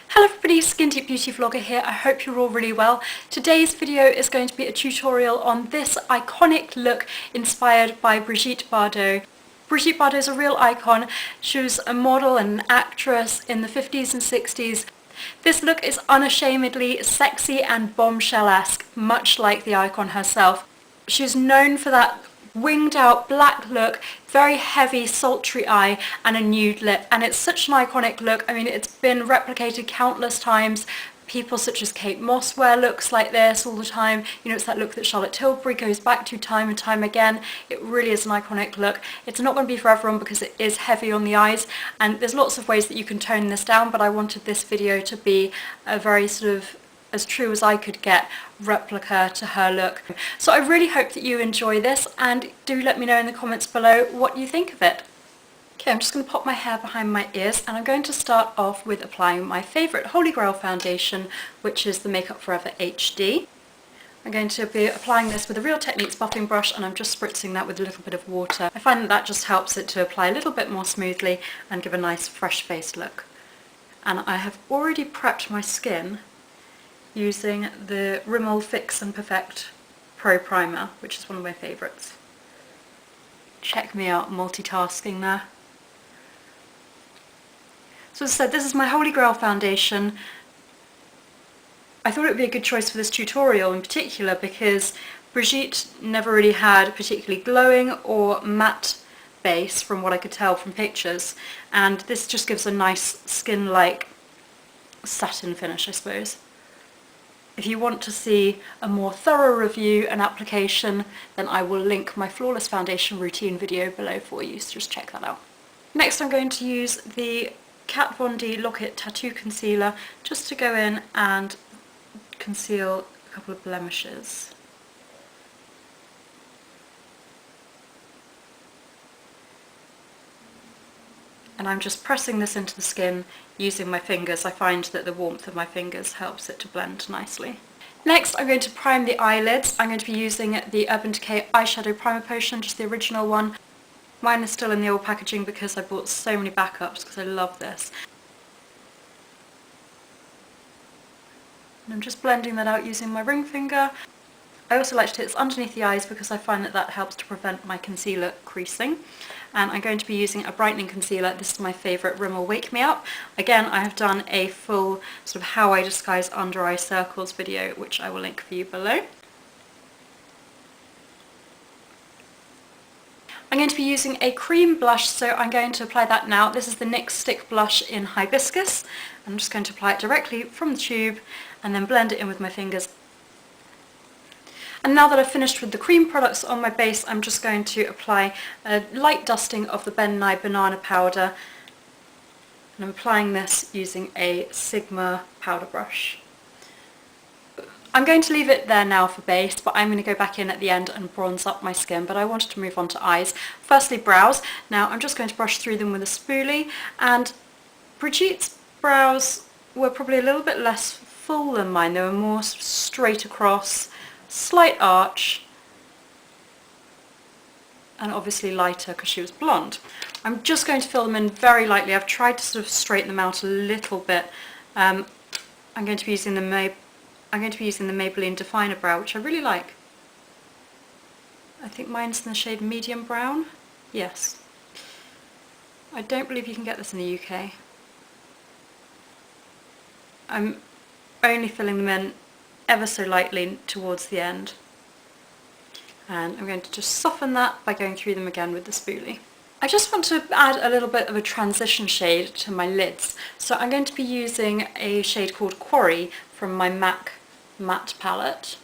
Hello everybody, Skin Deep Beauty Vlogger here. I hope you're all really well. Today's video is going to be a tutorial on this iconic look inspired by Brigitte Bardot. Brigitte Bardot is a real icon. She was a model and an actress in the 50s and 60s. This look is unashamedly sexy and bombshell-esque, much like the icon herself. She's known for that winged out black look, very heavy sultry eye and a nude lip, and it's such an iconic look. I mean, it's been replicated countless times. People such as Kate Moss wear looks like this all the time. You know, it's that look that Charlotte Tilbury goes back to time and time again. It really is an iconic look. It's not going to be for everyone because it is heavy on the eyes, and there's lots of ways that you can tone this down, but I wanted this video to be a very sort of as true as I could get replica to her look. So I really hope that you enjoy this, and do let me know in the comments below what you think of it. Okay, I'm just going to pop my hair behind my ears, and I'm going to start off with applying my favourite Holy Grail foundation, which is the Make Up For Ever HD. I'm going to be applying this with a Real Techniques buffing brush, and I'm just spritzing that with a little bit of water. I find that that just helps it to apply a little bit more smoothly and give a nice fresh faced look. And I have already prepped my skin using the Rimmel Fix and Perfect Pro Primer, which is one of my favourites. Check me out multitasking there. So as I said, this is my Holy Grail foundation. I thought it would be a good choice for this tutorial in particular because Brigitte never really had a particularly glowing or matte base from what I could tell from pictures, and this just gives a nice skin-like satin finish, I suppose. If you want to see a more thorough review and application, then I will link my Flawless Foundation routine video below for you, so just check that out. Next I'm going to use the Kat Von D Lock It Tattoo Concealer just to go in and conceal a couple of blemishes. And I'm just pressing this into the skin using my fingers. I find that the warmth of my fingers helps it to blend nicely. Next I'm going to prime the eyelids. I'm going to be using the Urban Decay Eyeshadow Primer Potion, just the original one. Mine is still in the old packaging because I bought so many backups because I love this. And I'm just blending that out using my ring finger. I also like to hit this underneath the eyes because I find that that helps to prevent my concealer creasing. And I'm going to be using a brightening concealer. This is my favourite Rimmel Wake Me Up. Again, I have done a full sort of how I disguise under eye circles video, which I will link for you below. I'm going to be using a cream blush, so I'm going to apply that now. This is the NYX Stick Blush in Hibiscus. I'm just going to apply it directly from the tube and then blend it in with my fingers. And now that I've finished with the cream products on my base, I'm just going to apply a light dusting of the Nye Banana Powder. And I'm applying this using a Sigma powder brush. I'm going to leave it there now for base, but I'm going to go back in at the end and bronze up my skin, but I wanted to move on to eyes. Firstly, brows. Now I'm just going to brush through them with a spoolie, and Brigitte's brows were probably a little bit less full than mine. They were more straight across, slight arch, and obviously lighter because she was blonde. I'm just going to fill them in very lightly. I've tried to sort of straighten them out a little bit. I'm going to be using the Maybelline Definer Brow, which I really like. I think mine's in the shade medium brown. Yes. I don't believe you can get this in the UK. I'm only filling them in ever so lightly towards the end, and I'm going to just soften that by going through them again with the spoolie. I just want to add a little bit of a transition shade to my lids, so I'm going to be using a shade called Quarry from my MAC matte palette,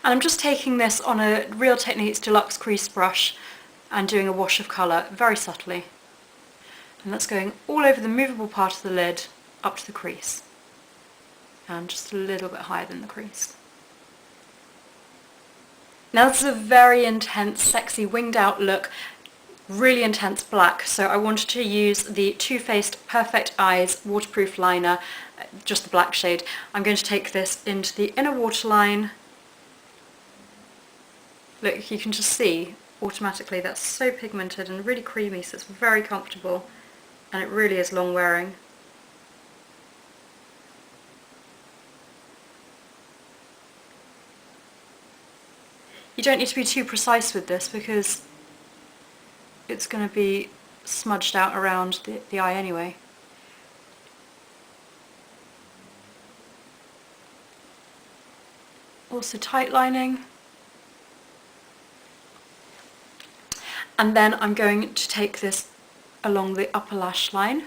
and I'm just taking this on a Real Techniques Deluxe crease brush and doing a wash of colour very subtly, and that's going all over the movable part of the lid up to the crease, and just a little bit higher than the crease. Now this is a very intense, sexy, winged out look, really intense black, so I wanted to use the Too Faced Perfect Eyes waterproof liner, just the black shade. I'm going to take this into the inner waterline. Look, you can just see automatically that's so pigmented and really creamy, so it's very comfortable, and it really is long wearing. You don't need to be too precise with this because it's going to be smudged out around the eye anyway. Also tight lining. And then I'm going to take this along the upper lash line.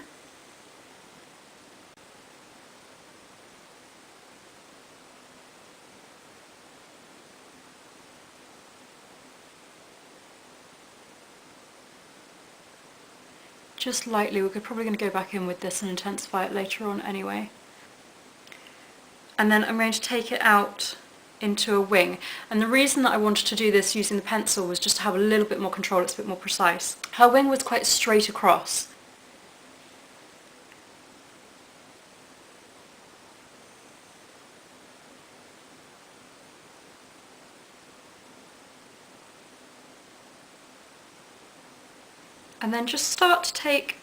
Just lightly. We're probably going to go back in with this and intensify it later on anyway. And then I'm going to take it out into a wing. And the reason that I wanted to do this using the pencil was just to have a little bit more control, it's a bit more precise. Her wing was quite straight across. And then just start to take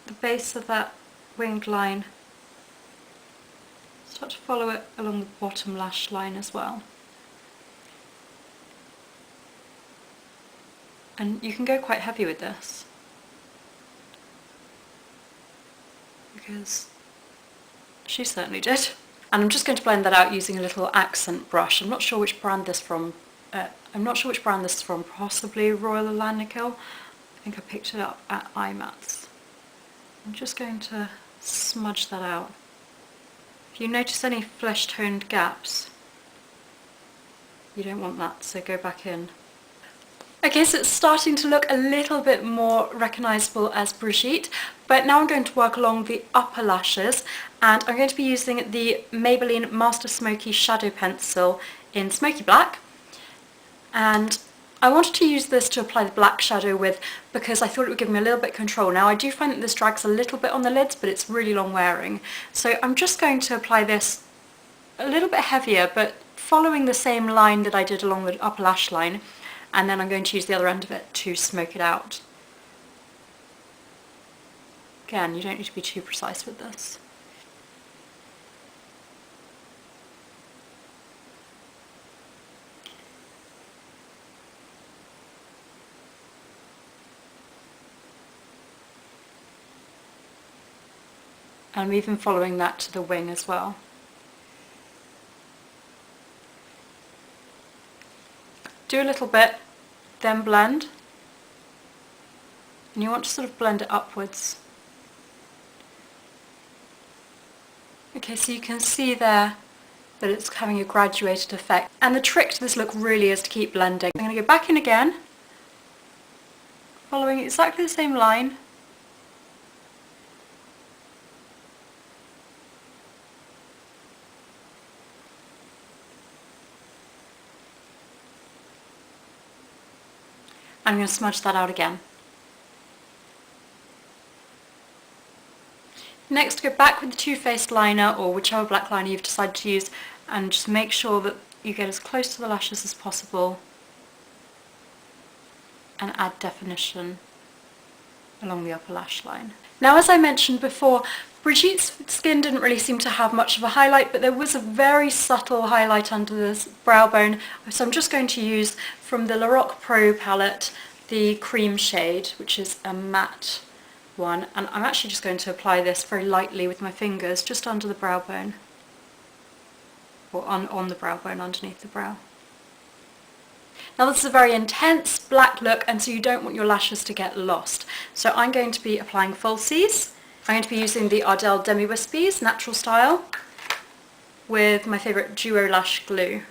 the base of that winged line, start to follow it along the bottom lash line as well. And you can go quite heavy with this, because she certainly did. And I'm just going to blend that out using a little accent brush. I'm not sure which brand this is from, possibly Royal Lanicule. I think I picked it up at iMats. I'm just going to smudge that out. If you notice any flesh-toned gaps, you don't want that, so go back in. Okay, so it's starting to look a little bit more recognisable as Brigitte, but now I'm going to work along the upper lashes, and I'm going to be using the Maybelline Master Smoky Shadow Pencil in Smoky Black. And I wanted to use this to apply the black shadow with because I thought it would give me a little bit of control. Now I do find that this drags a little bit on the lids, but it's really long wearing. So I'm just going to apply this a little bit heavier, but following the same line that I did along the upper lash line, and then I'm going to use the other end of it to smoke it out. Again, you don't need to be too precise with this. I'm even following that to the wing as well. Do a little bit, then blend. And you want to sort of blend it upwards. Okay, so you can see there that it's having a graduated effect. And the trick to this look really is to keep blending. I'm going to go back in again, following exactly the same line. I'm going to smudge that out again. Next, go back with the Too Faced liner or whichever black liner you've decided to use, and just make sure that you get as close to the lashes as possible and add definition along the upper lash line. Now, as I mentioned before, Brigitte's skin didn't really seem to have much of a highlight, but there was a very subtle highlight under the brow bone, so I'm just going to use from the Lorac Pro Palette the cream shade, which is a matte one, and I'm actually just going to apply this very lightly with my fingers just under the brow bone, or on the brow bone underneath the brow. Now this is a very intense black look, and so you don't want your lashes to get lost. So I'm going to be applying falsies. I'm going to be using the Ardell Demi Wispies Natural Style with my favourite DuoLash glue.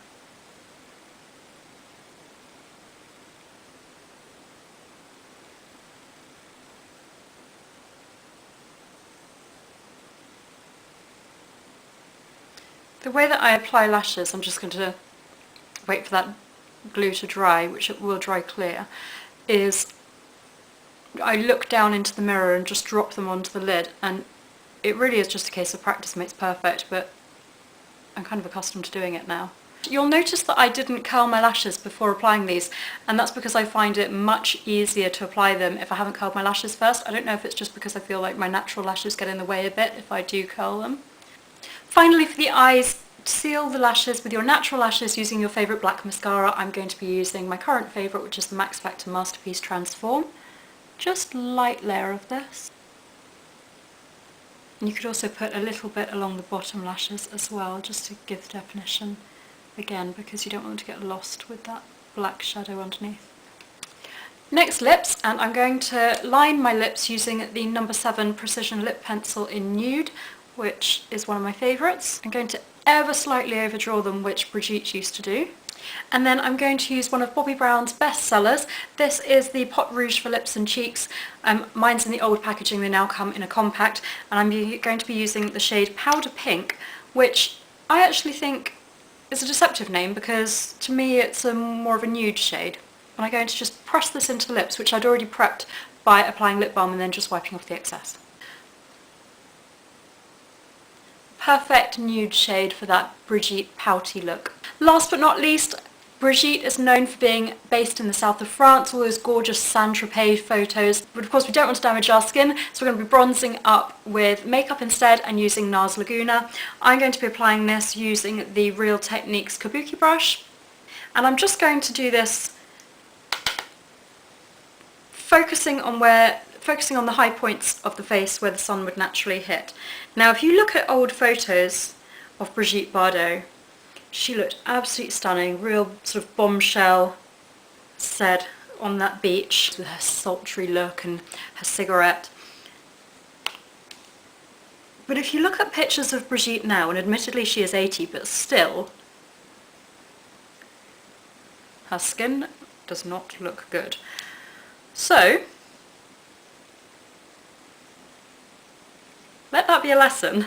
The way that I apply lashes, I'm just going to wait for that glue to dry, which it will dry clear, is I look down into the mirror and just drop them onto the lid, and it really is just a case of practice makes perfect, but I'm kind of accustomed to doing it now. You'll notice that I didn't curl my lashes before applying these, and that's because I find it much easier to apply them if I haven't curled my lashes first. I don't know if it's just because I feel like my natural lashes get in the way a bit if I do curl them. Finally, for the eyes, seal the lashes with your natural lashes using your favourite black mascara, I'm going to be using my current favourite, which is the Max Factor Masterpiece Transform. Just light layer of this. And you could also put a little bit along the bottom lashes as well, just to give definition again, because you don't want to get lost with that black shadow underneath. Next, lips, and I'm going to line my lips using the No7 Precision Lip Pencil in Nude, which is one of my favourites. I'm going to ever slightly overdraw them, which Brigitte used to do. And then I'm going to use one of Bobbi Brown's best sellers. This is the Pot Rouge for Lips and Cheeks. Mine's in the old packaging, they now come in a compact, and I'm going to be using the shade Powder Pink, which I actually think is a deceptive name because to me it's more of a nude shade. And I'm going to just press this into the lips, which I'd already prepped by applying lip balm and then just wiping off the excess. Perfect nude shade for that Brigitte pouty look. Last but not least, Brigitte is known for being based in the south of France, all those gorgeous Saint-Tropez photos, but of course we don't want to damage our skin, so we're going to be bronzing up with makeup instead and using NARS Laguna. I'm going to be applying this using the Real Techniques Kabuki brush, and I'm just going to do this focusing on the high points of the face where the sun would naturally hit. Now if you look at old photos of Brigitte Bardot, she looked absolutely stunning, real sort of bombshell said on that beach with her sultry look and her cigarette. But if you look at pictures of Brigitte now, and admittedly she is 80, but still, her skin does not look good. So, let that be a lesson.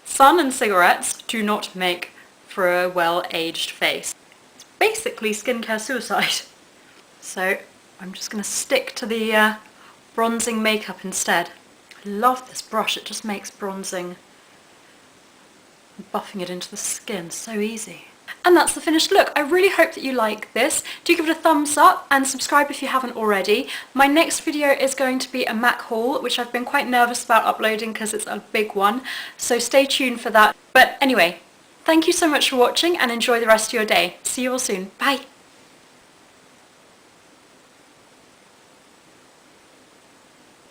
Sun and cigarettes do not make for a well-aged face. It's basically skincare suicide. So I'm just going to stick to the bronzing makeup instead. I love this brush, it just makes bronzing and buffing it into the skin so easy. And that's the finished look. I really hope that you like this. Do give it a thumbs up and subscribe if you haven't already. My next video is going to be a MAC haul, which I've been quite nervous about uploading because it's a big one. So stay tuned for that. But anyway, thank you so much for watching and enjoy the rest of your day. See you all soon. Bye!